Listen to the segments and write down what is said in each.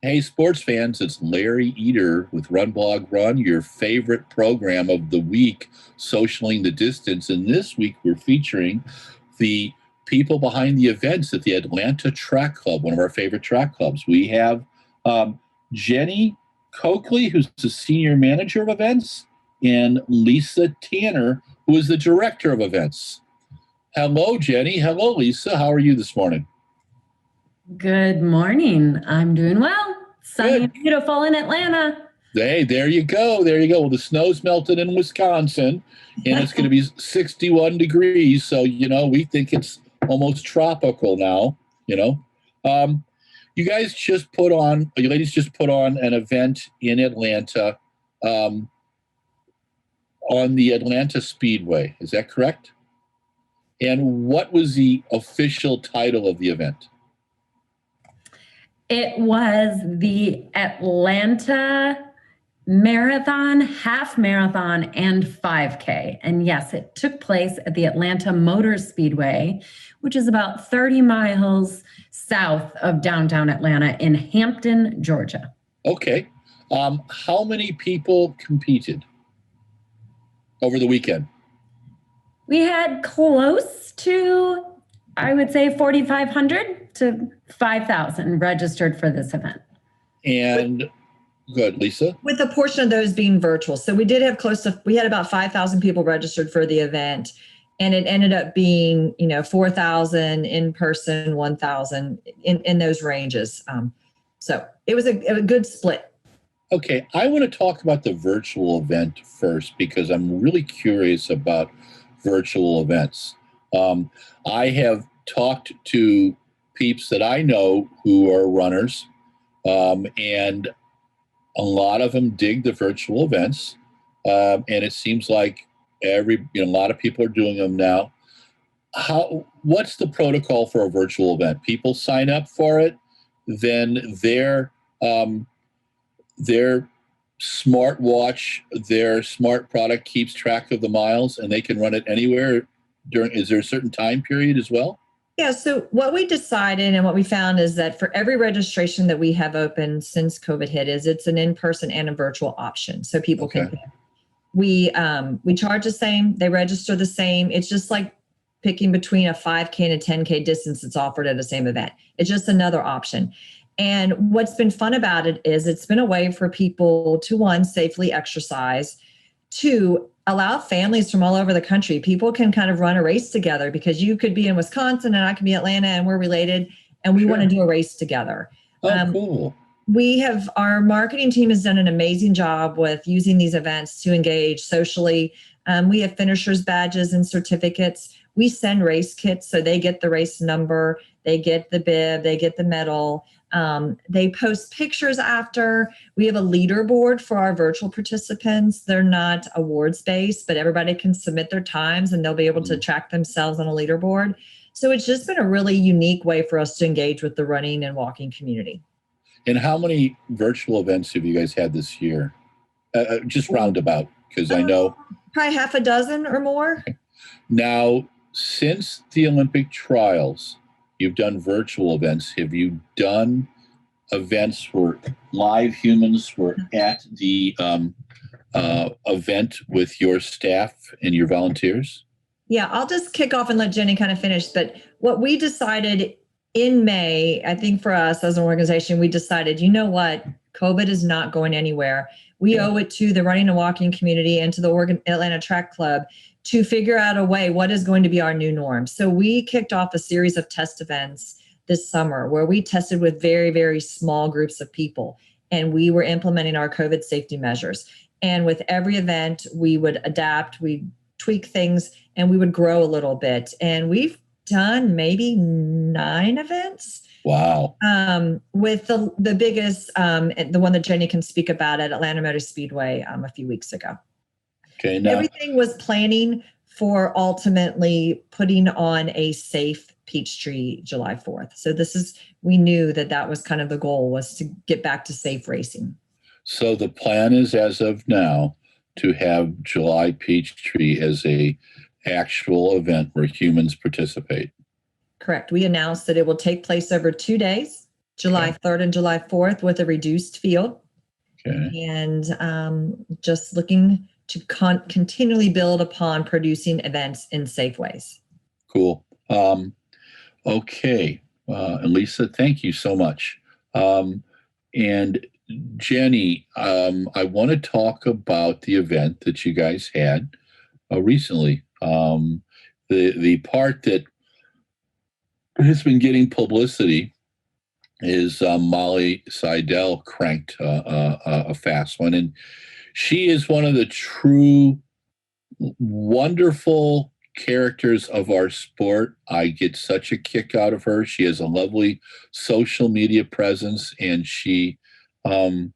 Hey, sports fans, it's Larry Eder with RunBlogRun, your favorite program of the week, socialing the distance. And this week we're featuring the people behind the events at the Atlanta Track Club, one of our favorite track clubs. We have Jennie Coakley, who's the senior manager of events, and Lisa Tanner, who is the director of events. Hello, Jennie. Hello, Lisa. How are you this morning? Good morning. I'm doing well. Sunny Good. and beautiful in Atlanta. Hey, there you go. There you go. Well, the snow's melted in Wisconsin, and it's going to be 61 degrees. So, we think it's almost tropical now, You guys just put on, you ladies just put on an event in Atlanta on the Atlanta Speedway. Is that correct? And what was the official title of the event? It was the Atlanta Marathon, Half Marathon, and 5K. And yes, it took place at the Atlanta Motor Speedway, which is about 30 miles south of downtown Atlanta in Hampton, Georgia. Okay. How many people competed over the weekend? We had close to, I would say, 4,500 to 5,000 registered for this event. And good, Lisa. With a portion of those being virtual. So we did have we had about 5,000 people registered for the event, and it ended up being, 4,000 in person, 1,000 in those ranges. So it was a good split. Okay. I want to talk about the virtual event first, because I'm really curious about virtual events. I have talked to peeps that I know who are runners, and a lot of them dig the virtual events, and it seems like a lot of people are doing them now. What's the protocol for a virtual event? People sign up for it, then their smartwatch, their smart product keeps track of the miles, and they can run it anywhere. Is there a certain time period as well? Yeah, so what we decided and what we found is that for every registration that we have open since COVID hit, it's an in-person and a virtual option. So people can pick. We charge the same, they register the same. It's just like picking between a 5K and a 10K distance that's offered at the same event. It's just another option. And what's been fun about it is it's been a way for people to, one, safely exercise, two, allow families from all over the country. People can kind of run a race together, because you could be in Wisconsin and I could be Atlanta and we're related and we want to do a race together. Oh, cool. Our marketing team has done an amazing job with using these events to engage socially. We have finishers badges and certificates. We send race kits, so they get the race number, they get the bib, they get the medal. They post pictures after. We have a leaderboard for our virtual participants. They're not awards based, but everybody can submit their times and they'll be able to track themselves on a leaderboard. So it's just been a really unique way for us to engage with the running and walking community. And how many virtual events have you guys had this year? Just roundabout, because I know. Probably half a dozen or more. Now, since the Olympic trials, you've done virtual events. Have you done events where live humans were at the event with your staff and your volunteers? Yeah, I'll just kick off and let Jennie kind of finish. But what we decided in May, I think for us as an organization, we decided, you know what, COVID is not going anywhere. We owe it to the running and walking community and to the Atlanta Track Club to figure out a way, what is going to be our new norm. So we kicked off a series of test events this summer where we tested with very, very small groups of people, and we were implementing our COVID safety measures. And with every event, we would adapt, we tweak things, and we would grow a little bit. And we've done maybe 9 events. Wow. With the biggest, the one that Jennie can speak about at Atlanta Motor Speedway a few weeks ago. Okay, now everything was planning for ultimately putting on a safe Peachtree July 4th. So we knew that was kind of the goal, was to get back to safe racing. So the plan is, as of now, to have July Peachtree as a actual event where humans participate. Correct. We announced that it will take place over 2 days. July 3rd and July 4th with a reduced field. Okay. And just looking to continually build upon producing events in safe ways. Cool. Okay. And Lisa, thank you so much. And Jennie, I want to talk about the event that you guys had recently. The part that has been getting publicity is Molly Seidel cranked a fast one, and she is one of the true wonderful characters of our sport. I get such a kick out of her. She has a lovely social media presence, and she, in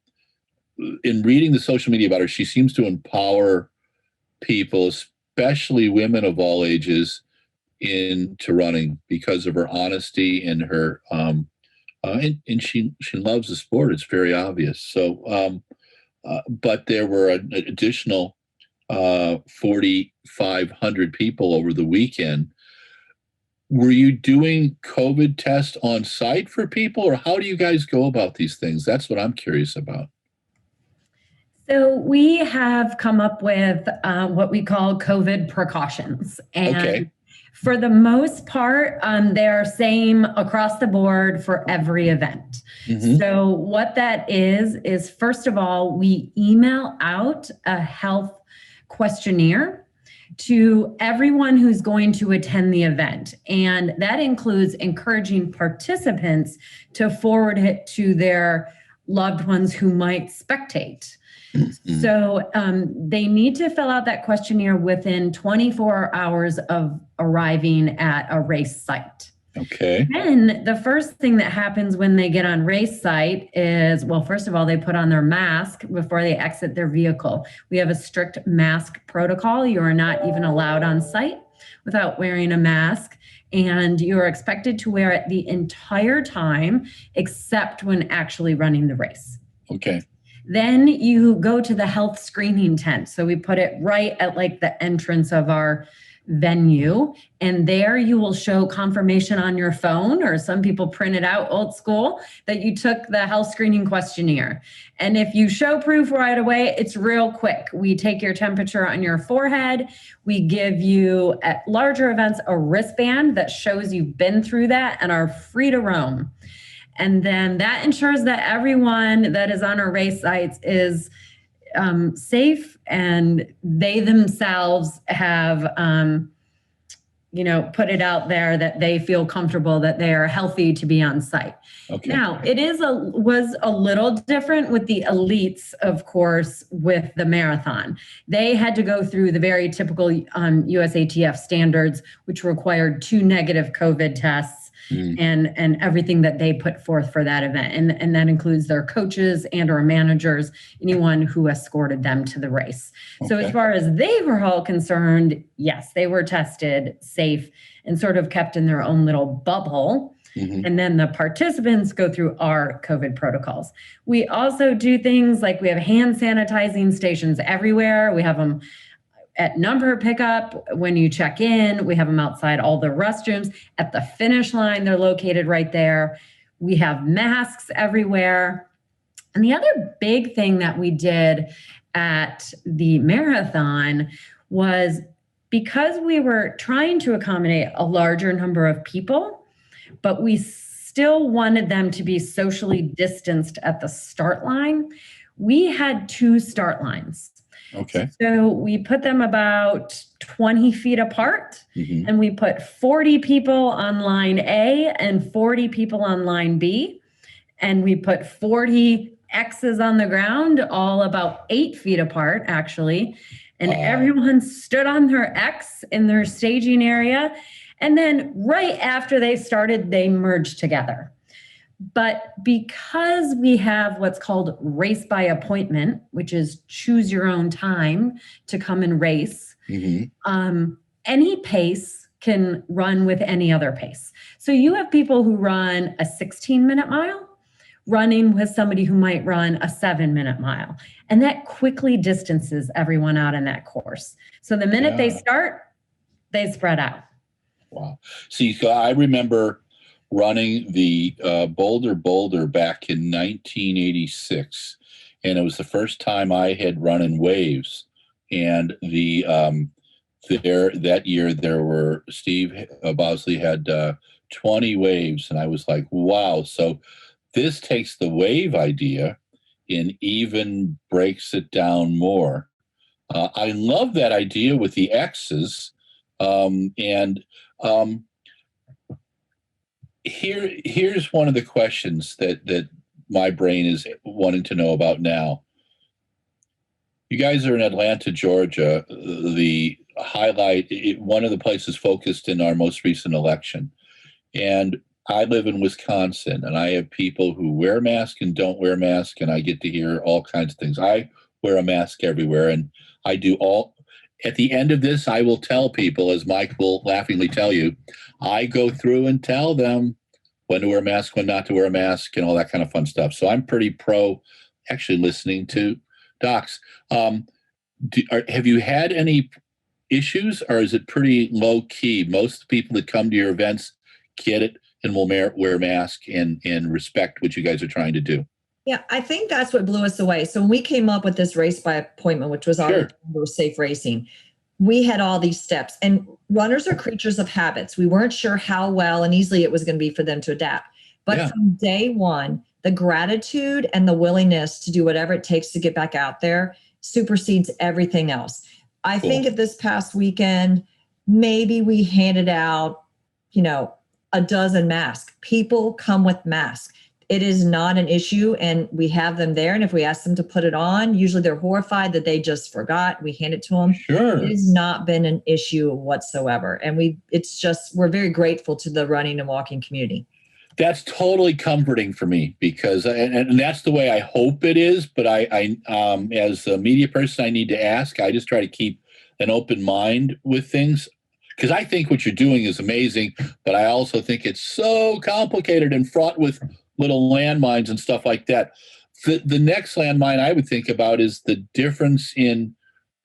reading the social media about her, she seems to empower people, especially women of all ages, into running because of her honesty and her and she loves the sport. It's very obvious. So, but there were an additional 4,500 people over the weekend. Were you doing COVID tests on site for people, or how do you guys go about these things? That's what I'm curious about. So we have come up with what we call COVID precautions. And Okay. for the most part, they are same across the board for every event. Mhm. So what that is first of all, we email out a health questionnaire to everyone who's going to attend the event. And that includes encouraging participants to forward it to their loved ones who might spectate. Mhm. So they need to fill out that questionnaire within 24 hours of arriving at a race site. Okay. Then the first thing that happens when they get on race site is, well, first of all, they put on their mask before they exit their vehicle. We have a strict mask protocol. You are not even allowed on site without wearing a mask. And you are expected to wear it the entire time, except when actually running the race. Okay. Then you go to the health screening tent. So we put it right at like the entrance of our venue. And there you will show confirmation on your phone, or some people print it out old school, that you took the health screening questionnaire. And if you show proof right away, it's real quick. We take your temperature on your forehead. We give you, at larger events, a wristband that shows you've been through that and are free to roam. And then that ensures that everyone that is on our race sites is safe, and they themselves have, put it out there that they feel comfortable that they are healthy to be on site. Okay. Now, it was a little different with the elites, of course, with the marathon. They had to go through the very typical USATF standards, which required 2 negative COVID tests. And everything that they put forth for that event. And that includes their coaches and or managers, anyone who escorted them to the race. So Okay. as far as they were all concerned, yes, they were tested, safe, and sort of kept in their own little bubble. Mhm. And then the participants go through our COVID protocols. We also do things like we have hand sanitizing stations everywhere. We have them at number pickup when you check in. We have them outside all the restrooms. At the finish line, they're located right there. We have masks everywhere. And the other big thing that we did at the marathon was, because we were trying to accommodate a larger number of people, but we still wanted them to be socially distanced at the start line, we had 2 start lines. Okay. So we put them about 20 feet apart, Mhm. and we put 40 people on line A and 40 people on line B. And we put 40 X's on the ground, all about 8 feet apart, actually. And everyone stood on their X in their staging area. And then right after they started, they merged together. But because we have what's called race by appointment, which is choose your own time to come and race, Mhm. any pace can run with any other pace. So you have people who run a 16-minute mile running with somebody who might run a 7-minute mile. And that quickly distances everyone out in that course. So the minute they Yeah. start, they spread out. Wow. See, so I remember running the Boulder back in 1986, and it was the first time I had run in waves. And that year there were Steve Bosley had 20 waves, and I was like, wow. So this takes the wave idea and even breaks it down more. I love that idea with the X's. And here's one of the questions that my brain is wanting to know about now. You guys are in Atlanta, Georgia. The highlight, one of the places focused in our most recent election. And I live in Wisconsin, and I have people who wear masks and don't wear masks, and I get to hear all kinds of things. I wear a mask everywhere, and I do all. At the end of this, I will tell people, as Mike will laughingly tell you, I go through and tell them when to wear a mask, when not to wear a mask, and all that kind of fun stuff. So I'm pretty pro actually listening to docs. Have you had any issues, or is it pretty low key? Most people that come to your events get it and will wear a mask and respect what you guys are trying to do. Yeah, I think that's what blew us away. So when we came up with this race by appointment, which was our safe racing, we had all these steps, and runners are creatures of habits. We weren't sure how well and easily it was going to be for them to adapt. But from day one, the gratitude and the willingness to do whatever it takes to get back out there supersedes everything else. I think at this past weekend, maybe we handed out, a dozen masks. People come with masks. It is not an issue, and we have them there. And if we ask them to put it on, usually they're horrified that they just forgot. We hand it to them. Sure. It has not been an issue whatsoever. And we're very grateful to the running and walking community. That's totally comforting for me, because, and that's the way I hope it is. But I as a media person, I need to ask. I just try to keep an open mind with things, because I think what you're doing is amazing, but I also think it's so complicated and fraught with little landmines and stuff like that. The next landmine I would think about is the difference in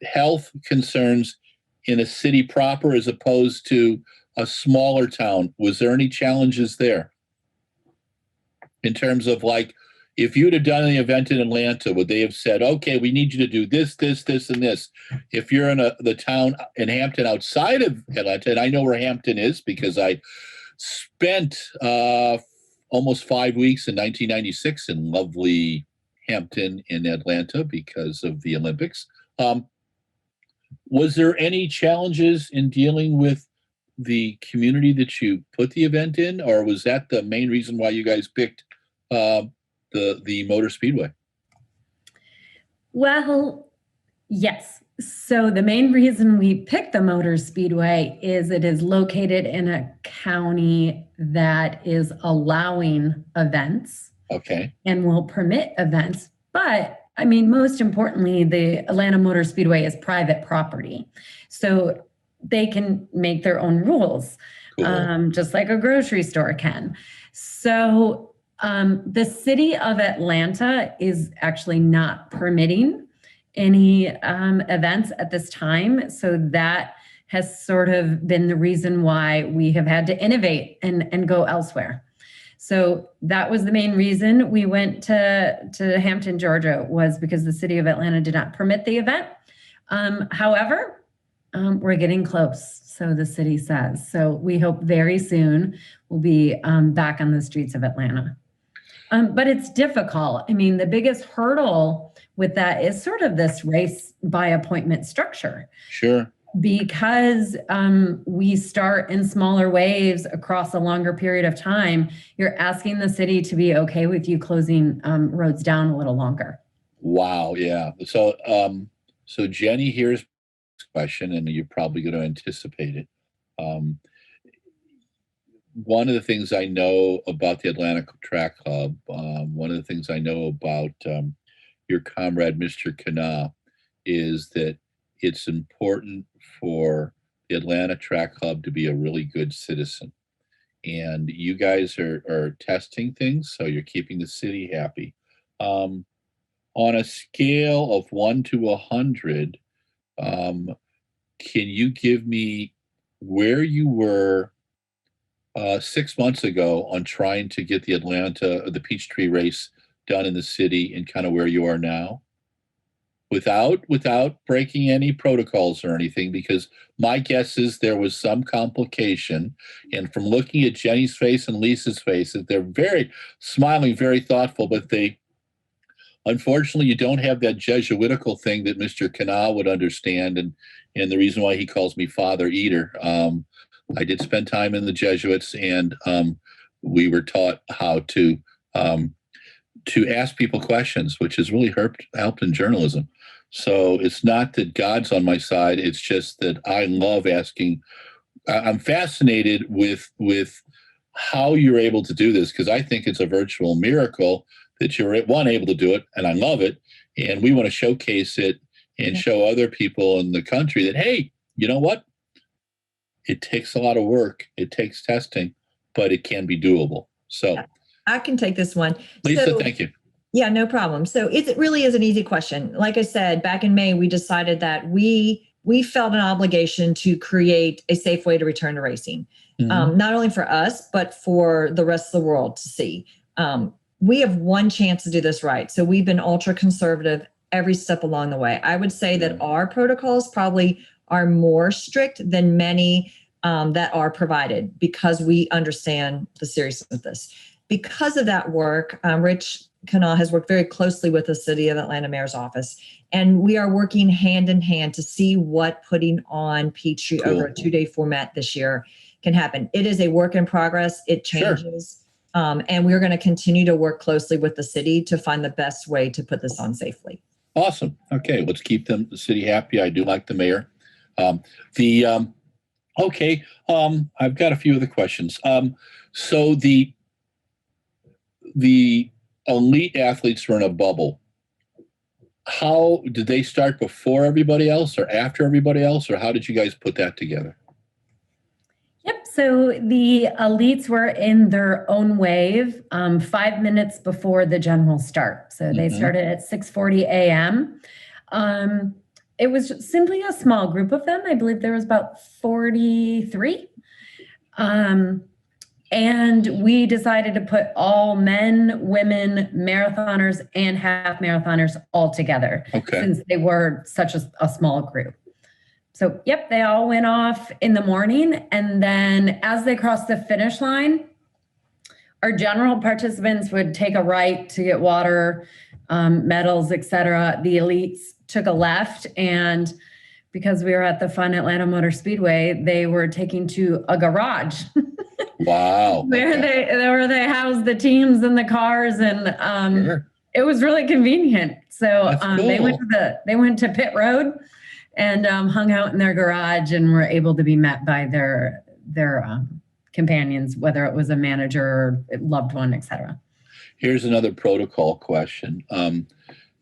health concerns in a city proper as opposed to a smaller town. Was there any challenges there in terms of, like, if you'd have done the event in Atlanta, would they have said, okay, we need you to do this, this, this, and this? If you're in the town in Hampton outside of Atlanta, and I know where Hampton is because I spent almost 5 weeks in 1996 in lovely Hampton in Atlanta because of the Olympics. Was there any challenges in dealing with the community that you put the event in, or was that the main reason why you guys picked the Motor Speedway? Well, yes. So the main reason we picked the Motor Speedway is it is located in a county that is allowing events. Okay. And will permit events. But I mean, most importantly, the Atlanta Motor Speedway is private property. So they can make their own rules, just like a grocery store can. So the city of Atlanta is actually not permitting any events at this time. So that has sort of been the reason why we have had to innovate and go elsewhere. So that was the main reason we went to Hampton, Georgia, was because the city of Atlanta did not permit the event. However, we're getting close, so the city says. So we hope very soon we'll be back on the streets of Atlanta. But it's difficult. I mean, the biggest hurdle with that is sort of this race by appointment structure. Sure. Because we start in smaller waves across a longer period of time, you're asking the city to be okay with you closing roads down a little longer. Wow. Yeah. So, so Jennie, here's a question, and you're probably going to anticipate it. One of the things I know about the Atlanta Track Club, one of the things I know about your comrade, Mr. Kanawha, is that it's important for the Atlanta Track Club to be a really good citizen. And you guys are testing things, so you're keeping the city happy. On a scale of 1 to 100, can you give me where you were 6 months ago on trying to get the Peachtree race done in the city and kind of where you are now, without breaking any protocols or anything, because my guess is there was some complication. And from looking at Jennie's face and Lisa's faces, they're very smiling, very thoughtful, but unfortunately, you don't have that Jesuitical thing that Mr. Kanawha would understand, and the reason why he calls me Father Eder. I did spend time in the Jesuits, and we were taught how to ask people questions, which has really helped in journalism. So it's not that God's on my side; it's just that I love asking. I'm fascinated with how you're able to do this, because I think it's a virtual miracle that you're able to do it, and I love it. And we want to showcase it and show other people in the country that, hey, you know what? It takes a lot of work. It takes testing, but it can be doable. So I can take this one. Lisa, thank you. Yeah, no problem. So it really is an easy question. Like I said, back in May, we decided that we felt an obligation to create a safe way to return to racing, not only for us, but for the rest of the world to see. We have one chance to do this right. So we've been ultra conservative every step along the way. I would say that our protocols probably are more strict than many that are provided, because we understand the seriousness of this. Because of that work, Rich Kanawha has worked very closely with the City of Atlanta Mayor's office, and we are working hand in hand to see what putting on Peachtree over a 2-day format this year can happen. It is a work in progress. It changes. Sure. And we're going to continue to work closely with the city to find the best way to put this on safely. Awesome. Okay, let's keep the city happy. I do like the mayor. I've got a few other questions. So the elite athletes were in a bubble. How did they start before everybody else or after everybody else, or how did you guys put that together? Yep. So the elites were in their own wave 5 minutes before the general start. So they started at 6:40 a.m. It was simply a small group of them. I believe there was about 43. And we decided to put all men, women, marathoners, and half marathoners all together, since they were such a small group. So, yep, they all went off in the morning. And then as they crossed the finish line, our general participants would take a right to get water, medals, etc. The elites took a left, and because we were at the fun Atlanta Motor Speedway, they were taking to a garage. Wow. where they housed the teams and the cars, and it was really convenient. So cool. they went to pit road and hung out in their garage, and were able to be met by their companions, whether it was a manager or loved one, etc. Here's another protocol question.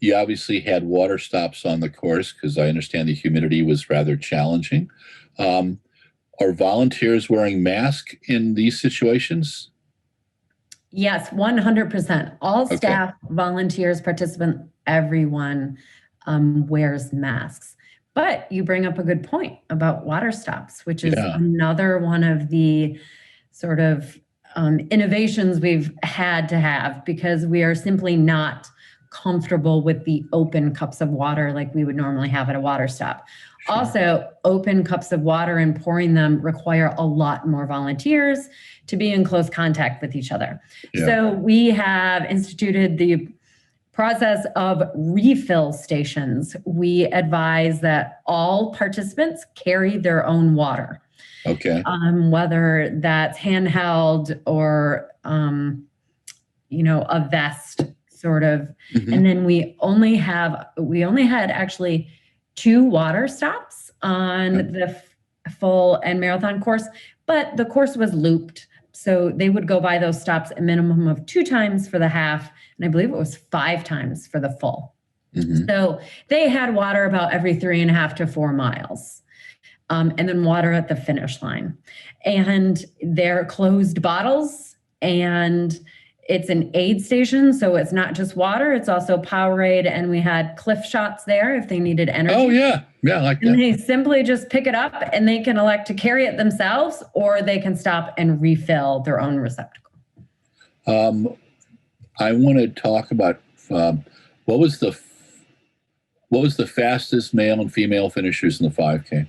You obviously had water stops on the course, because I understand the humidity was rather challenging. Are volunteers wearing masks in these situations? Yes, 100%. All staff, volunteers, participants, everyone wears masks. But you bring up a good point about water stops, which is another one of the sort of innovations we've had to have, because we are simply not comfortable with the open cups of water like we would normally have at a water stop. Sure. Also, open cups of water and pouring them require a lot more volunteers to be in close contact with each other. Yeah. So we have instituted the process of refill stations. We advise that all participants carry their own water. Okay. Whether that's handheld or, a vest sort of. And then we only had actually 2 water stops on the full and marathon course, but the course was looped. So they would go by those stops a minimum of 2 times for the half, and I believe it was 5 times for the full. So they had water about every 3.5 to 4 miles, and then water at the finish line. And they're closed bottles, and It's an aid station, so it's not just water, it's also Powerade, and we had Cliff Shots there if they needed energy. Oh, yeah. Yeah, I like And that. they simply just pick it up, and they can elect to carry it themselves, or they can stop and refill their own receptacle. I want to talk about what was the fastest male and female finishers in the 5K?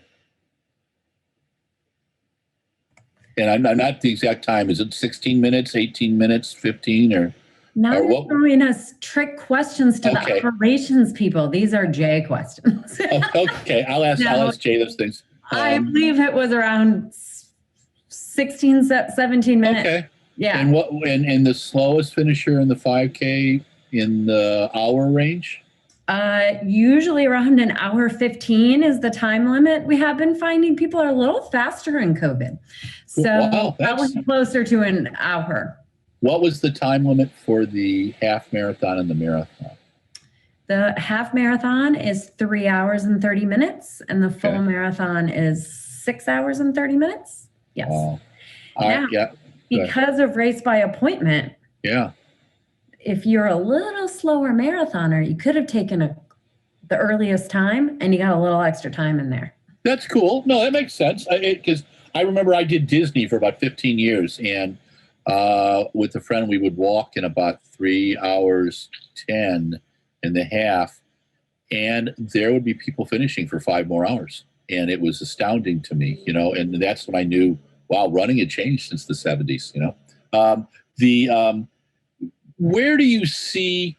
And I'm not the exact time. Is it 16 minutes, 18 minutes, 15, or? Now or you're throwing us trick questions to the operations people. These are Jay questions. Okay, I'll ask Jay those things. I believe it was around 16, 17 minutes. Okay. Yeah. And the slowest finisher in the 5K in the hour range? Usually around an hour 15 is the time limit. We have been finding people are a little faster in COVID. So probably closer to an hour. What was the time limit for the half marathon and the marathon? The half marathon is 3 hours and 30 minutes, and the full marathon is 6 hours and 30 minutes. Yes. Wow. Because of race by appointment. Yeah. If you're a little slower marathoner, you could have taken the earliest time, and you got a little extra time in there. That's cool. No, that makes sense. Because I remember I did Disney for about 15 years, and with a friend, we would walk in about 3 hours 10 and a half, and there would be people finishing for 5 more hours, and it was astounding to me, and that's when I knew, wow, running had changed since the 70s. Where do you see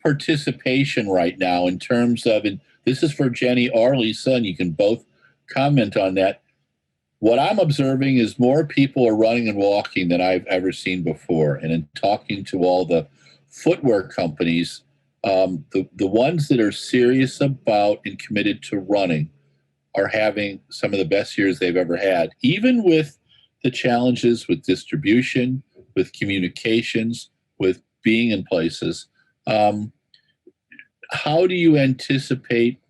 participation right now in terms of, and this is for Jennie or Lisa, and you can both comment on that. What I'm observing is more people are running and walking than I've ever seen before. And in talking to all the footwear companies, the ones that are serious about and committed to running are having some of the best years they've ever had, even with the challenges with distribution, with communications, with being in places. How do you anticipate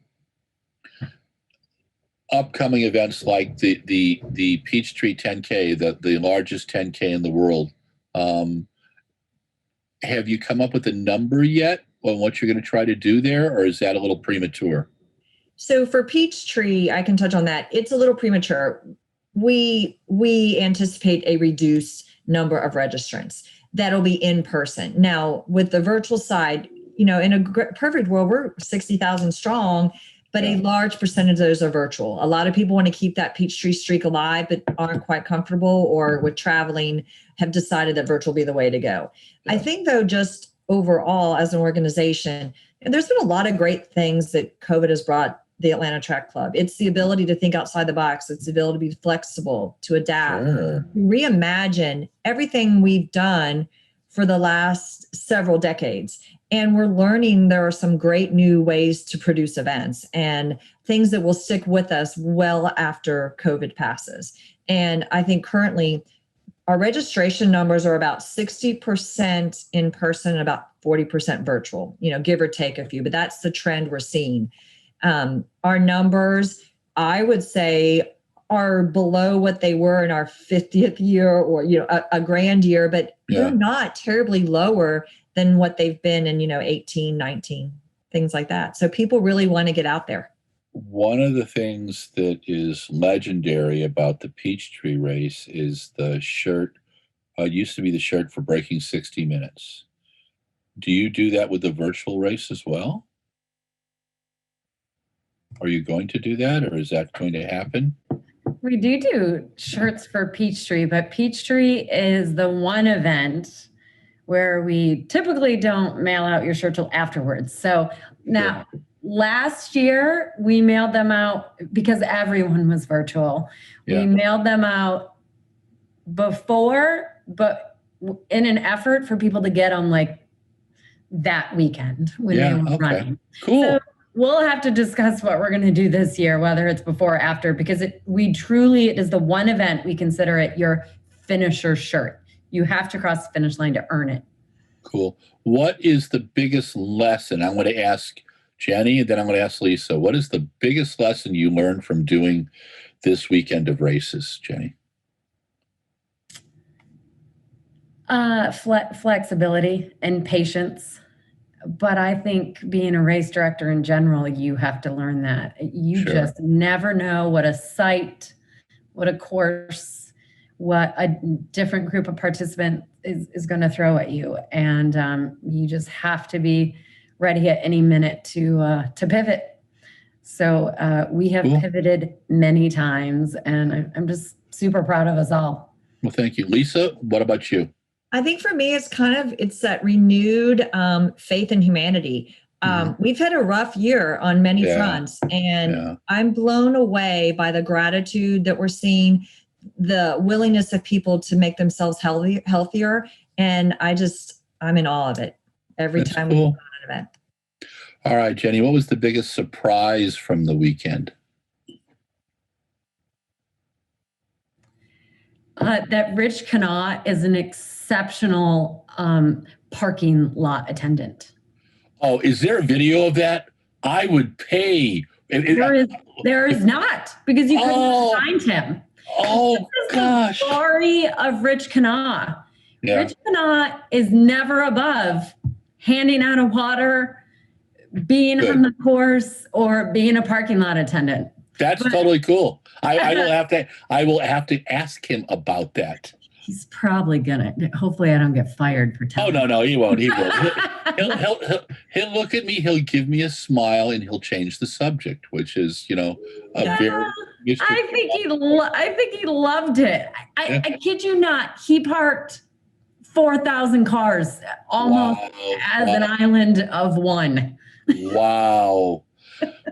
upcoming events like the Peachtree 10K, the largest 10K in the world? Have you come up with a number yet on what you're going to try to do there, or is that a little premature? So for Peachtree, I can touch on that. It's a little premature. We anticipate a reduced number of registrants that'll be in person. Now, with the virtual side, in a perfect world, we're 60,000 strong, but a large percentage of those are virtual. A lot of people want to keep that Peachtree streak alive, but aren't quite comfortable, or with traveling have decided that virtual will be the way to go. Yeah. I think, though, just overall as an organization, and there's been a lot of great things that COVID has brought the Atlanta Track Club. It's the ability to think outside the box. It's the ability to be flexible, to adapt, reimagine everything we've done for the last several decades. And we're learning there are some great new ways to produce events and things that will stick with us well after COVID passes. And I think currently our registration numbers are about 60% in person and about 40% virtual, give or take a few, but that's the trend we're seeing. Our numbers, I would say, are below what they were in our 50th year, or a grand year, but they're not terribly lower than what they've been in 18, 19, things like that. So people really want to get out there. One of the things that is legendary about the Peachtree race is the shirt. Used to be the shirt for breaking 60 minutes. Do you do that with the virtual race as well? Are you going to do that, or is that going to happen? We do shirts for Peachtree, but Peachtree is the one event where we typically don't mail out your shirt till afterwards. So now, last year we mailed them out because everyone was virtual. Yeah. We mailed them out before, but in an effort for people to get on that weekend when they were running. Cool. So we'll have to discuss what we're going to do this year, whether it's before or after, because it is the one event we consider it your finisher shirt. You have to cross the finish line to earn it. Cool. What is the biggest lesson? I'm going to ask Jennie, and then I'm going to ask Lisa. What is the biggest lesson you learned from doing this weekend of races, Jennie? Flexibility and patience. But I think being a race director in general, you have to learn that. You Sure. just never know what a site, what a course, what a different group of participants is going to throw at you. And you just have to be ready at any minute to pivot. So we have Cool. pivoted many times, and I'm just super proud of us all. Well, thank you. Lisa, what about you? I think for me, it's that renewed faith in humanity. We've had a rough year on many fronts, and I'm blown away by the gratitude that we're seeing, the willingness of people to make themselves healthier. And I'm in awe of it every time we go on an event. All right, Jennie, what was the biggest surprise from the weekend? That Rich Kanawha is an exceptional parking lot attendant. Oh, is there a video of that? I would pay. There is not, because you couldn't find him. Oh, gosh. The story of Rich Kanawha. Yeah. Rich Kanawha is never above handing out a water, being on the course, or being a parking lot attendant. That's totally cool. I will have to ask him about that. He's probably gonna. Hopefully, I don't get fired for telling. Oh no, he won't. He won't. He'll look at me. He'll give me a smile, and he'll change the subject, which is, very. I think he loved it. I kid you not. He parked 4,000 cars almost as an island of one. Wow.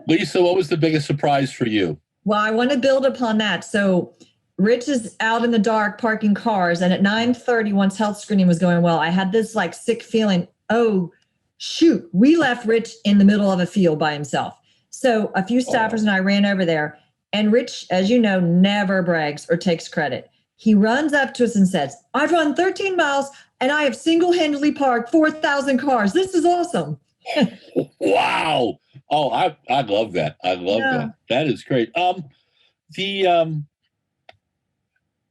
Lisa, what was the biggest surprise for you? Well, I want to build upon that. So Rich is out in the dark parking cars, and at 9:30, once health screening was going well, I had this sick feeling, oh, shoot, we left Rich in the middle of a field by himself. So a few staffers and I ran over there, and Rich, as you know, never brags or takes credit. He runs up to us and says, I've run 13 miles and I have single-handedly parked 4,000 cars. This is awesome. Wow. Oh, I love that. I love that. That is great.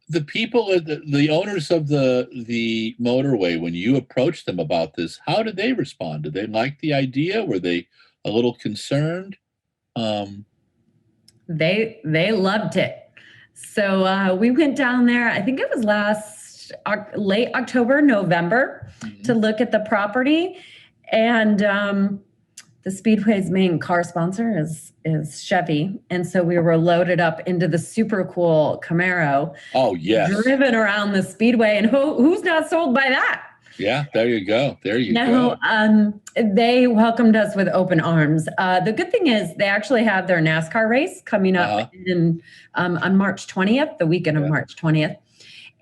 The people, the owners of the motorway, when you approached them about this, how did they respond? Did they like the idea? Were they a little concerned? They loved it. So we went down there. I think it was late October, November, to look at the property. And the Speedway's main car sponsor is Chevy. And so we were loaded up into the super cool Camaro. Oh, yes. Driven around the Speedway. And who's not sold by that? Yeah, there you go. There you go. They welcomed us with open arms. The good thing is they actually have their NASCAR race coming up on March 20th, the weekend of March 20th.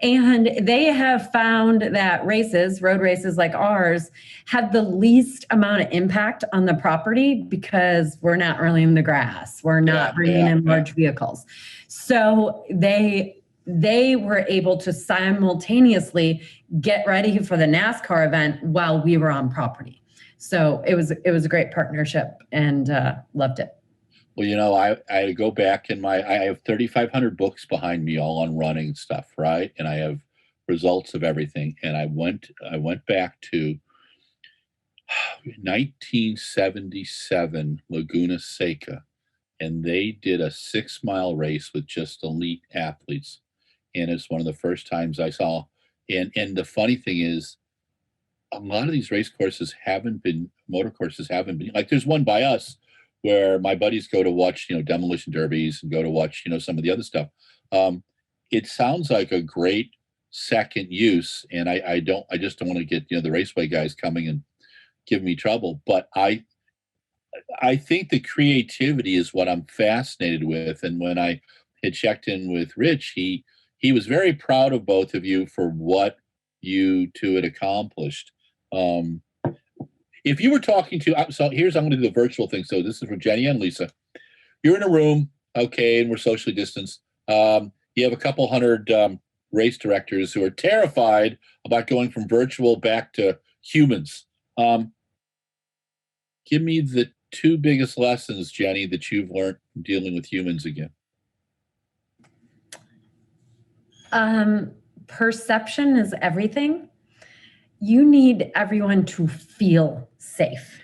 And they have found that road races like ours, have the least amount of impact on the property because we're not really in the grass. We're not bringing in large vehicles. So they were able to simultaneously get ready for the NASCAR event while we were on property. So it was a great partnership, and loved it. Well, I go back in I have 3,500 books behind me, all on running stuff, right? And I have results of everything. And I went back to 1977 Laguna Seca, and they did a 6-mile race with just elite athletes. And it's one of the first times I saw. And the funny thing is, a lot of these motor courses haven't been, like there's one by us where my buddies go to watch, demolition derbies and go to watch, some of the other stuff. It sounds like a great second use. And I just don't want to get, the raceway guys coming and give me trouble. But I think the creativity is what I'm fascinated with. And when I had checked in with Rich, he was very proud of both of you for what you two had accomplished. If you were talking to, I'm going to do the virtual thing. So this is for Jennie and Lisa. You're in a room, okay, and we're socially distanced. You have a couple hundred race directors who are terrified about going from virtual back to humans. Give me the 2 biggest lessons, Jennie, that you've learned from dealing with humans again. Perception is everything. you need everyone to feel safe.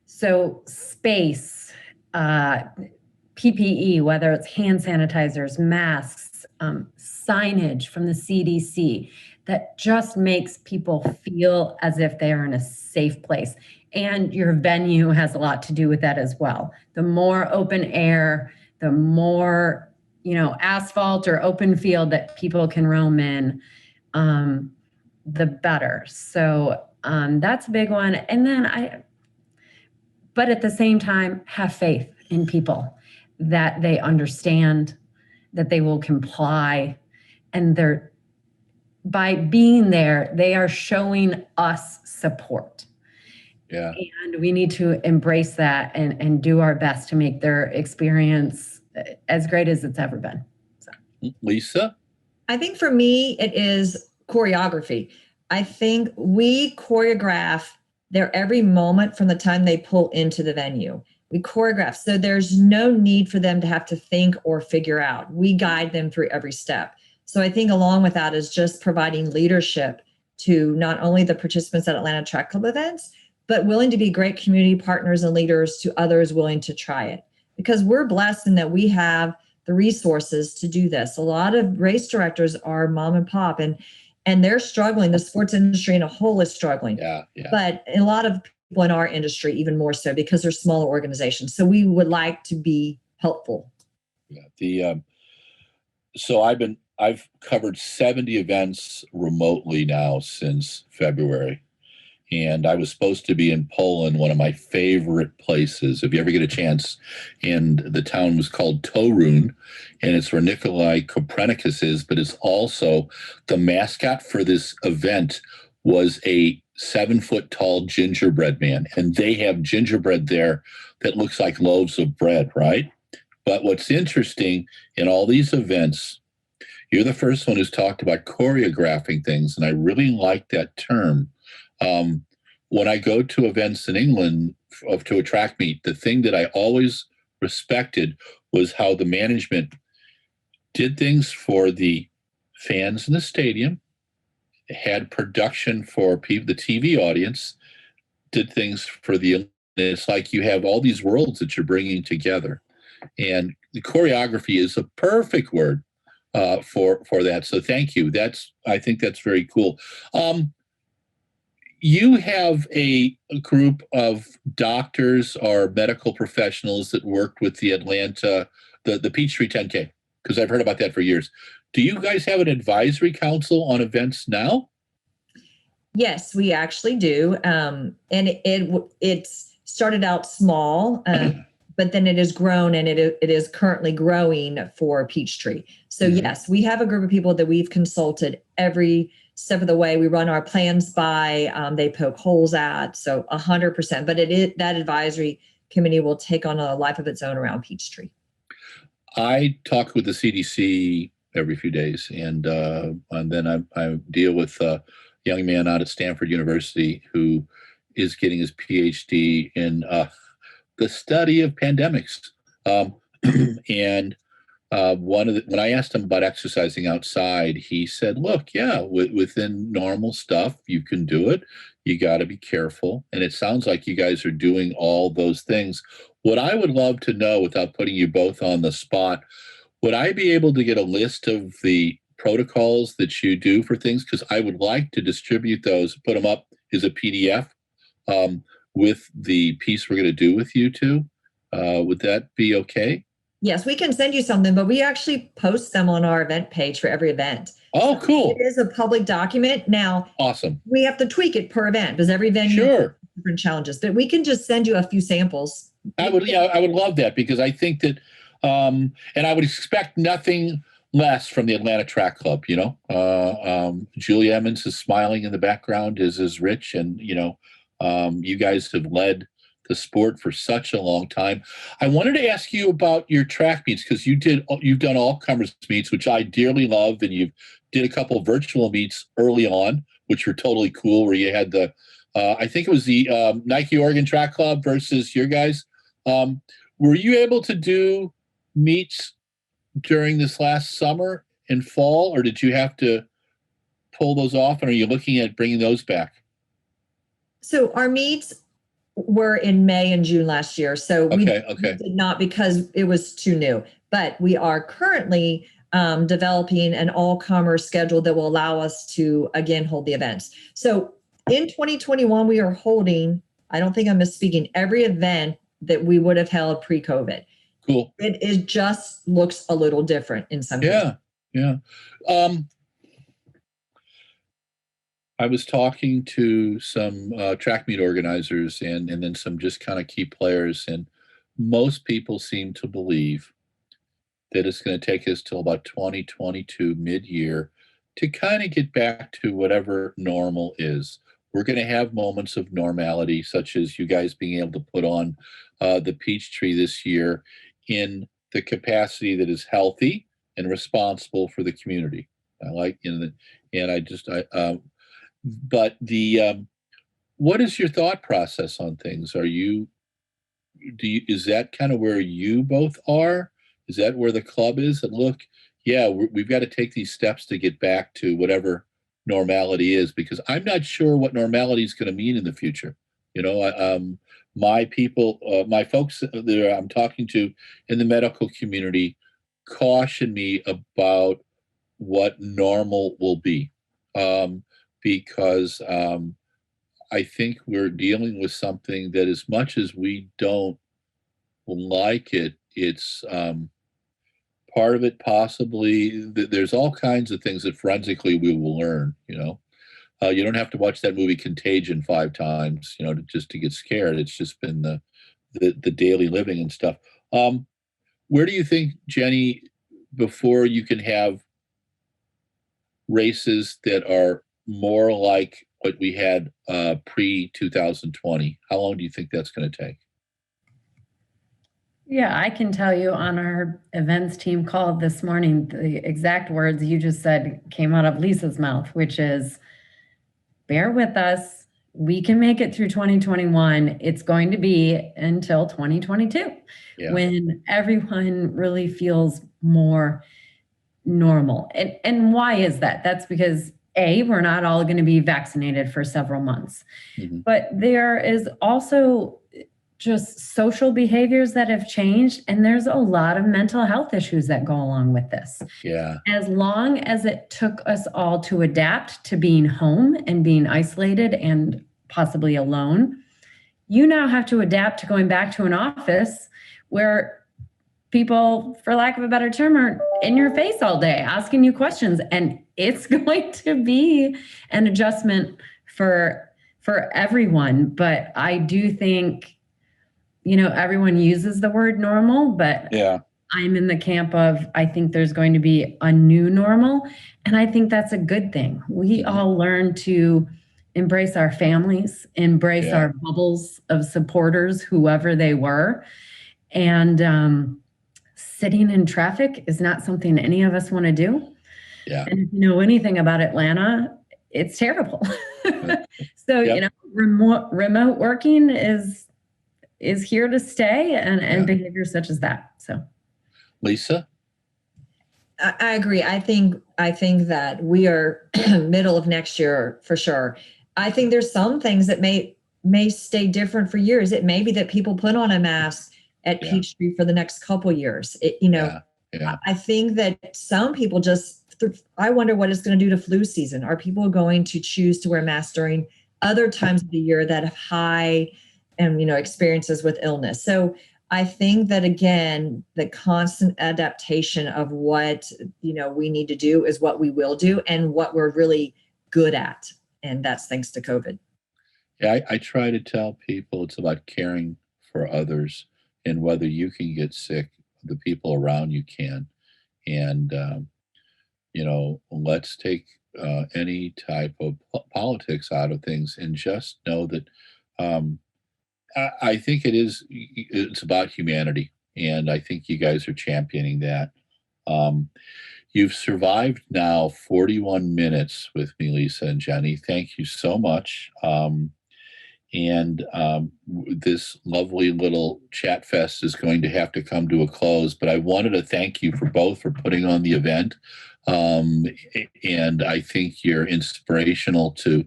So space, PPE, whether it's hand sanitizers, masks, signage from the CDC, that just makes people feel as if they are in a safe place. And your venue has a lot to do with that as well. The more open air, the more, asphalt or open field that people can roam in, the better. So that's a big one. And then but at the same time, have faith in people that they understand, that they will comply, and by being there, they are showing us support. Yeah. And we need to embrace that and do our best to make their experience as great as it's ever been. So. Lisa? I think for me, it is choreography. I think we choreograph their every moment from the time they pull into the venue. We choreograph. So there's no need for them to have to think or figure out. We guide them through every step. So I think along with that is just providing leadership to not only the participants at Atlanta Track Club events, but willing to be great community partners and leaders to others willing to try it. Because we're blessed in that we have the resources to do this. A lot of race directors are mom and pop, and they're struggling. The sports industry in a whole is struggling. Yeah. But a lot of people in our industry, even more so, because they're smaller organizations. So we would like to be helpful. Yeah. So I've covered 70 events remotely now since February. And I was supposed to be in Poland, one of my favorite places. If you ever get a chance, and the town was called Torun, and it's where Nikolai Copernicus is, but it's also the mascot for this event was a 7-foot tall gingerbread man. And they have gingerbread there that looks like loaves of bread, right? But what's interesting in all these events, you're the first one who's talked about choreographing things, and I really like that term. When I go to events in England to a track meet, the thing that I always respected was how the management did things for the fans in the stadium, had production for the TV audience, did things for it's like you have all these worlds that you're bringing together. And the choreography is a perfect word for that. So thank you. I think that's very cool. You have a group of doctors or medical professionals that worked with the Atlanta, the Peachtree 10K, because I've heard about that for years. Do you guys have an advisory council on events now? Yes, we actually do. And it's started out small, but then it has grown, and it is currently growing for Peachtree. So yes, we have a group of people that we've consulted every step of the way. We run our plans by, they poke holes at, so 100%. But that advisory committee will take on a life of its own around Peachtree. I talk with the CDC every few days, and then I deal with a young man out at Stanford University who is getting his PhD in the study of pandemics. And when I asked him about exercising outside, he said, look, yeah, within normal stuff, you can do it. You got to be careful. And it sounds like you guys are doing all those things. What I would love to know, without putting you both on the spot, would I be able to get a list of the protocols that you do for things? Because I would like to distribute those, put them up as a PDF with the piece we're going to do with you two. Would that be okay? Yes, we can send you something, but we actually post them on our event page for every event. Oh, cool. It is a public document. Now, awesome. We have to tweak it per event because every venue has different challenges, but we can just send you a few samples. I would love that, because I think that, and I would expect nothing less from the Atlanta Track Club. Julie Emmons is smiling in the background, is Rich, and you guys have led the sport for such a long time. I wanted to ask you about your track meets, because you've done all comers meets, which I dearly love, and you did a couple of virtual meets early on, which were totally cool, where you had the I think it was the Nike Oregon Track Club versus your guys. Were you able to do meets during this last summer and fall, or did you have to pull those off, and are you looking at bringing those back? So our meets were in May and June last year. So we Okay. did not, because it was too new. But we are currently developing an all-comers schedule that will allow us to, again, hold the events. So in 2021, we are holding, I don't think I'm misspeaking, every event that we would have held pre-COVID. Cool. It just looks a little different in some cases. Yeah. I was talking to some track meet organizers and then some just kind of key players, and most people seem to believe that it's going to take us till about 2022 mid-year to kind of get back to whatever normal is. We're going to have moments of normality, such as you guys being able to put on the Peachtree this year in the capacity that is healthy and responsible for the community. I like, but what is your thought process on things? Is that kind of where you both are? Is that where the club is? And look, yeah, we've got to take these steps to get back to whatever normality is, because I'm not sure what normality is going to mean in the future. My people, my folks that I'm talking to in the medical community caution me about what normal will be, because I think we're dealing with something that, as much as we don't like it, it's part of it possibly. There's all kinds of things that forensically we will learn. You don't have to watch that movie Contagion 5 times, just to get scared. It's just been the daily living and stuff. Where do you think, Jennie, before you can have races that are more like what we had pre-2020, how long do you think that's going to take? Yeah, I can tell you, on our events team call this morning, the exact words you just said came out of Lisa's mouth, which is, bear with us. We can make it through 2021. It's going to be until 2022, when everyone really feels more normal. And why is that? That's because, A, we're not all going to be vaccinated for several months. Mm-hmm. But there is also just social behaviors that have changed, and there's a lot of mental health issues that go along with this. Yeah. As long as it took us all to adapt to being home and being isolated and possibly alone, you now have to adapt to going back to an office where people, for lack of a better term, are in your face all day asking you questions, and it's going to be an adjustment for everyone. But I do think, everyone uses the word normal, but I'm in the camp of, I think there's going to be a new normal. And I think that's a good thing. We all learn to embrace our families, embrace our bubbles of supporters, whoever they were. And sitting in traffic is not something any of us want to do. Yeah. And if you know anything about Atlanta, it's terrible. So, remote working is here to stay, and behavior such as that. So, Lisa? I agree. I think that we are middle of next year for sure. I think there's some things that may stay different for years. It may be that people put on a mask at Peachtree for the next couple years. I think that some people I wonder what it's going to do to flu season. Are people going to choose to wear masks during other times of the year that have high and experiences with illness? So I think that, again, the constant adaptation of what we need to do is what we will do, and what we're really good at, and that's thanks to COVID. Yeah, I try to tell people it's about caring for others, and whether you can get sick, the people around you can, and let's take any type of politics out of things, and just know that I think it's about humanity, and I think you guys are championing that. You've survived now 41 minutes with me, Lisa and Jennie. Thank you so much. And this lovely little chat fest is going to have to come to a close. But I wanted to thank you for both for putting on the event. And I think you're inspirational to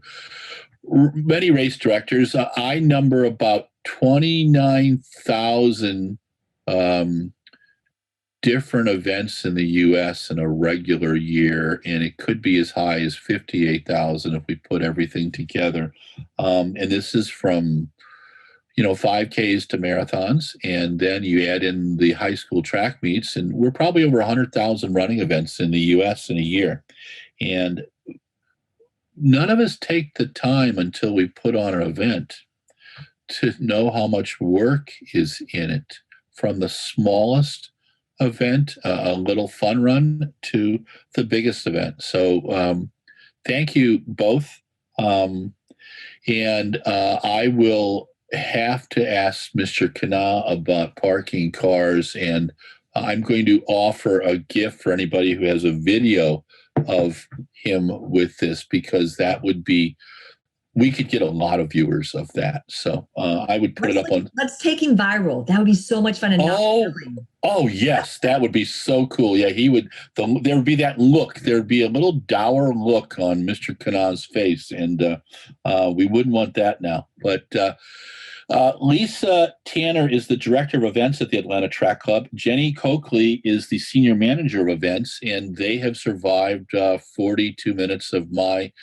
many race directors. I number about 29,000 different events in the U.S. in a regular year, and it could be as high as 58,000 if we put everything together. And this is from 5Ks to marathons, and then you add in the high school track meets, and we're probably over 100,000 running events in the U.S. in a year. And none of us take the time until we put on an event to know how much work is in it, from the smallest event, a little fun run, to the biggest event. So thank you both. And I will have to ask Mr. Kanawha about parking cars, and I'm going to offer a gift for anybody who has a video of him with this, because that would be, we could get a lot of viewers of that. So I would put it up on. Let's take him viral. That would be so much fun. And oh yes, that would be so cool. Yeah, he would. There would be that look. There would be a little dour look on Mr. Kanawha's face, and we wouldn't want that now. But Lisa Tanner is the director of events at the Atlanta Track Club. Jennie Coakley is the senior manager of events, and they have survived 42 minutes of my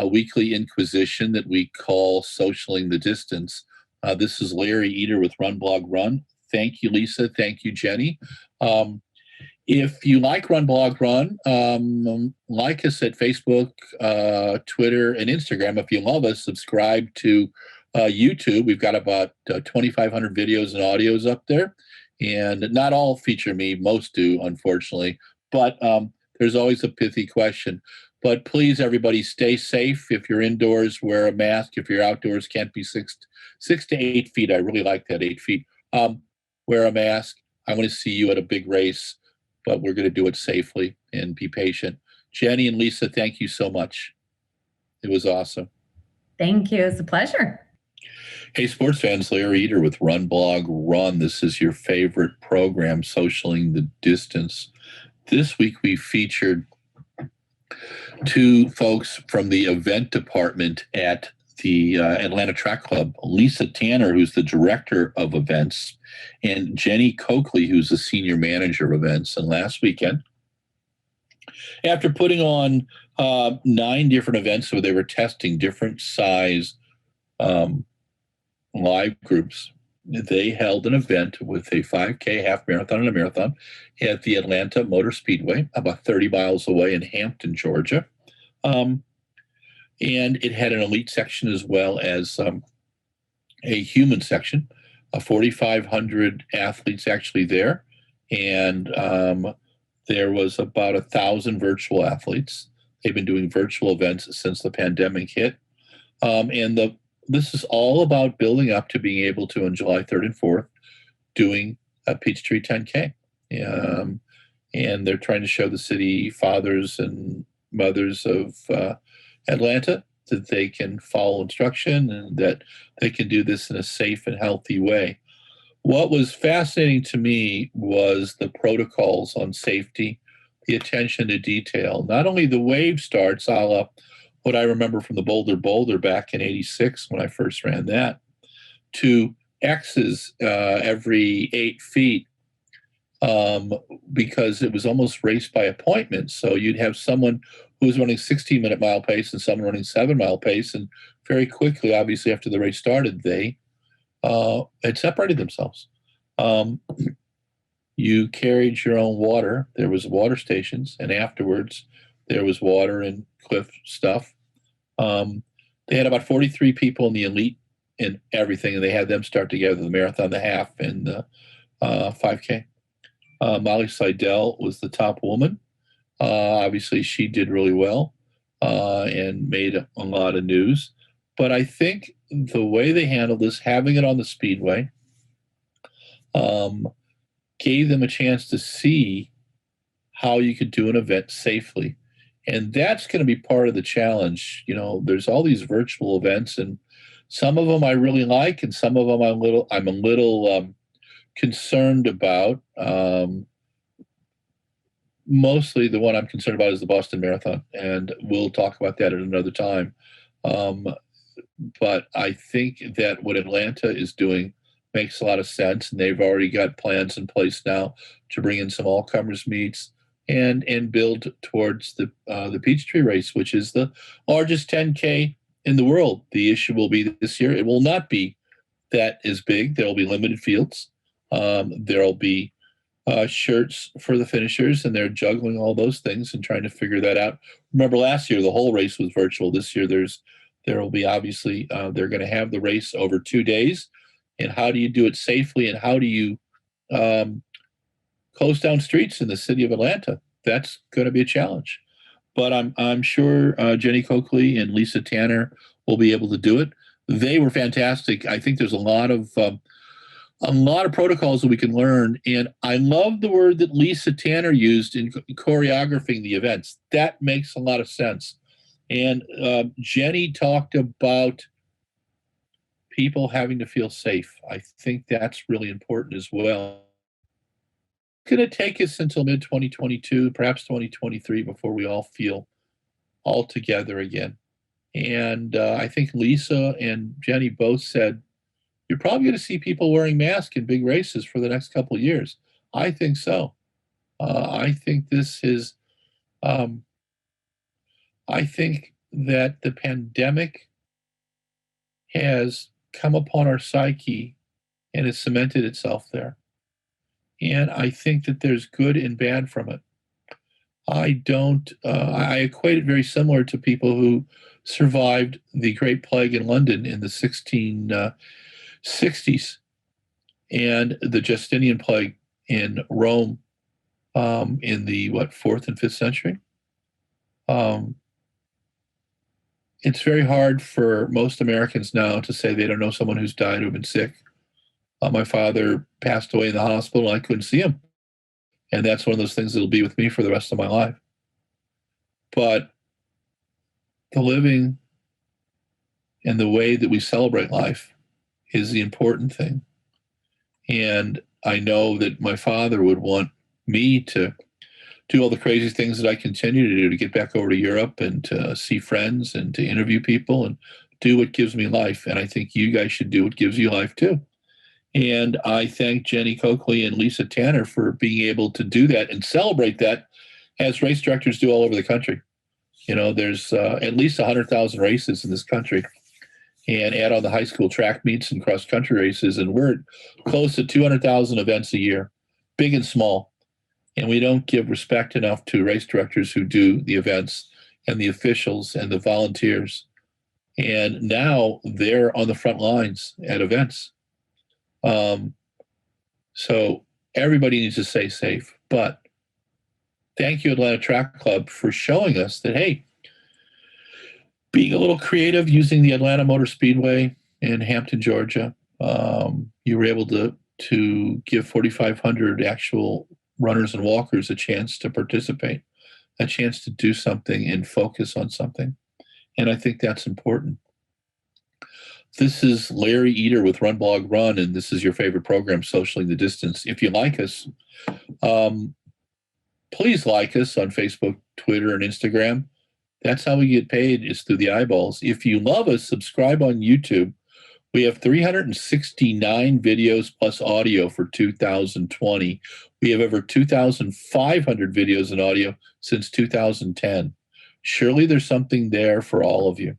weekly inquisition that we call Socialing the Distance. This is Larry Eder with RunBlogRun. Thank you, Lisa. Thank you, Jennie. If you like RunBlogRun, like us at Facebook, Twitter, and Instagram. If you love us, subscribe to YouTube. We've got about 2,500 videos and audios up there, and not all feature me. Most do, unfortunately. But there's always a pithy question. But please, everybody, stay safe. If you're indoors, wear a mask. If you're outdoors, can't be 6 to 8 feet. I really like that, 8 feet. Wear a mask. I want to see you at a big race, but we're going to do it safely and be patient. Jennie and Lisa, thank you so much. It was awesome. Thank you. It's a pleasure. Hey, sports fans, Larry Eder with RunBlogRun. This is your favorite program, Socialing the Distance. This week we featured two folks from the event department at the Atlanta Track Club, Lisa Tanner, who's the director of events, and Jennie Coakley, who's the senior manager of events. And last weekend, after putting on 9 different events where they were testing different size live groups, they held an event with a 5K, half marathon, and a marathon at the Atlanta Motor Speedway, about 30 miles away in Hampton, Georgia. And it had an elite section as well as a human section, 4,500 athletes actually there. And there was about 1,000 virtual athletes. They've been doing virtual events since the pandemic hit. And this is all about building up to being able to, on July 3rd and 4th, doing a Peachtree 10K. And they're trying to show the city fathers and mothers of Atlanta that they can follow instruction and that they can do this in a safe and healthy way. What was fascinating to me was the protocols on safety, the attention to detail. Not only the wave starts, a la what I remember from the Boulder back in '86 when I first ran that, to X's every 8 feet, because it was almost race by appointment. So you'd have someone who was running 16-minute mile pace and someone running 7-mile pace, and very quickly, obviously after the race started, they had separated themselves. You carried your own water. There was water stations, and afterwards there was water and Cliff stuff. They had about 43 people in the elite and everything, and they had them start together the marathon, the half, and the 5K. Molly Seidel was the top woman. Obviously, she did really well and made a lot of news. But I think the way they handled this, having it on the speedway, gave them a chance to see how you could do an event safely. And that's going to be part of the challenge. You know, there's all these virtual events, and Some of them I really like, and some of them I'm a little concerned about. Mostly the one I'm concerned about is the Boston Marathon, and we'll talk about that at another time. But I think that what Atlanta is doing makes a lot of sense, and they've already got plans in place now to bring in some all-comers meets and build towards the Peachtree race, which is the largest 10K in the world. The issue will be this year, it will not be that is big. There will be limited fields. There will be shirts for the finishers, and they're juggling all those things and trying to figure that out. Remember, last year the whole race was virtual. This year there will be, obviously, they're going to have the race over 2 days. And how do you do it safely, and how do you close down streets in the city of Atlanta? That's going to be a challenge. But I'm sure Jennie Coakley and Lisa Tanner will be able to do it. They were fantastic. I think there's a lot of protocols that we can learn. And I love the word that Lisa Tanner used in choreographing the events. That makes a lot of sense. And Jennie talked about people having to feel safe. I think that's really important as well. It's going to take us until mid-2022, perhaps 2023, before we all feel all together again. And I think Lisa and Jennie both said, you're probably going to see people wearing masks in big races for the next couple of years. I think so. I think this is, I think that the pandemic has come upon our psyche and has cemented itself there. And I think that there's good and bad from it. I equate it very similar to people who survived the Great Plague in London in the 1660s and the Justinian plague in Rome in the 4th and 5th century. It's very hard for most Americans now to say they don't know someone who's died who've been sick. My father passed away in the hospital, and I couldn't see him. And that's one of those things that'll be with me for the rest of my life. But the living and the way that we celebrate life is the important thing. And I know that my father would want me to do all the crazy things that I continue to do, to get back over to Europe and to see friends and to interview people and do what gives me life. And I think you guys should do what gives you life too. And I thank Jennie Coakley and Lisa Tanner for being able to do that and celebrate that, as race directors do all over the country. You know, there's at least 100,000 races in this country, and add on the high school track meets and cross-country races, and we're close to 200,000 events a year, big and small. And we don't give respect enough to race directors who do the events and the officials and the volunteers. And now they're on the front lines at events. So everybody needs to stay safe. But thank you, Atlanta Track Club, for showing us that, hey, being a little creative using the Atlanta Motor Speedway in Hampton, Georgia, you were able to give 4,500 actual runners and walkers a chance to participate, a chance to do something and focus on something. And I think that's important. This is Larry Eder with RunBlogRun, and this is your favorite program, Socially the Distance. If you like us, please like us on Facebook, Twitter, and Instagram. That's how we get paid, is through the eyeballs. If you love us, subscribe on YouTube. We have 369 videos plus audio for 2020. We have over 2,500 videos and audio since 2010. Surely there's something there for all of you.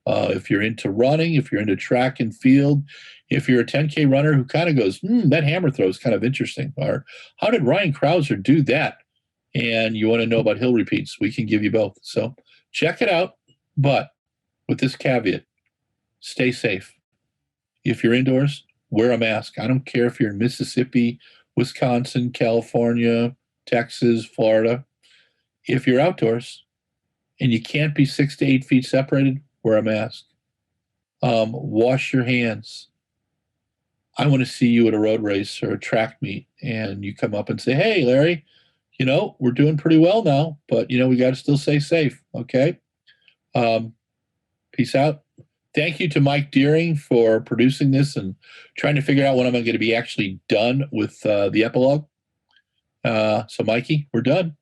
If you're into running, if you're into track and field, if you're a 10K runner who kind of goes, that hammer throw is kind of interesting, or how did Ryan Krauser do that? And you want to know about hill repeats, we can give you both. So check it out, but with this caveat, stay safe. If you're indoors, wear a mask. I don't care if you're in Mississippi, Wisconsin, California, Texas, Florida. If you're outdoors and you can't be 6 to 8 feet separated, wear a mask. Wash your hands. I want to see you at a road race or a track meet, and you come up and say, hey, Larry, we're doing pretty well now, but, we got to still stay safe, okay? Peace out. thank you to Mike Deering for producing this and trying to figure out when I'm going to be actually done with the epilogue. So, Mikey, we're done.